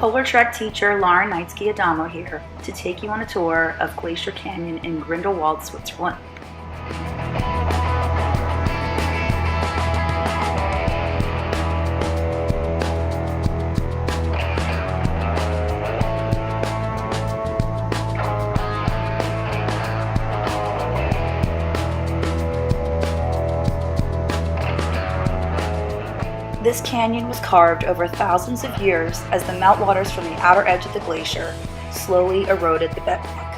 PolarTREC teacher Lauren Knightsky-Adamo here to take you on a tour of Glacier Canyon in Grindelwald, Switzerland. This canyon was carved over thousands of years as the meltwaters from the outer edge of the glacier slowly eroded the bedrock.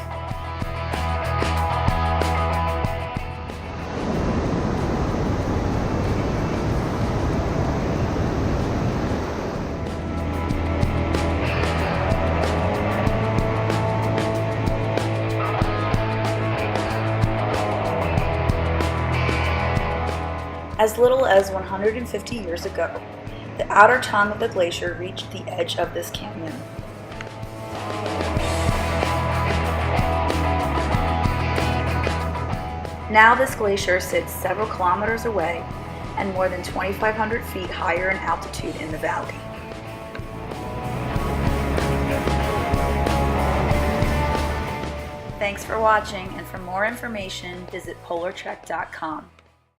As little as 150 years ago, the outer tongue of the glacier reached the edge of this canyon. Now this glacier sits several kilometers away and more than 2,500 feet higher in altitude in the valley. Thanks for watching, and for more information, visit PolarTREC.com.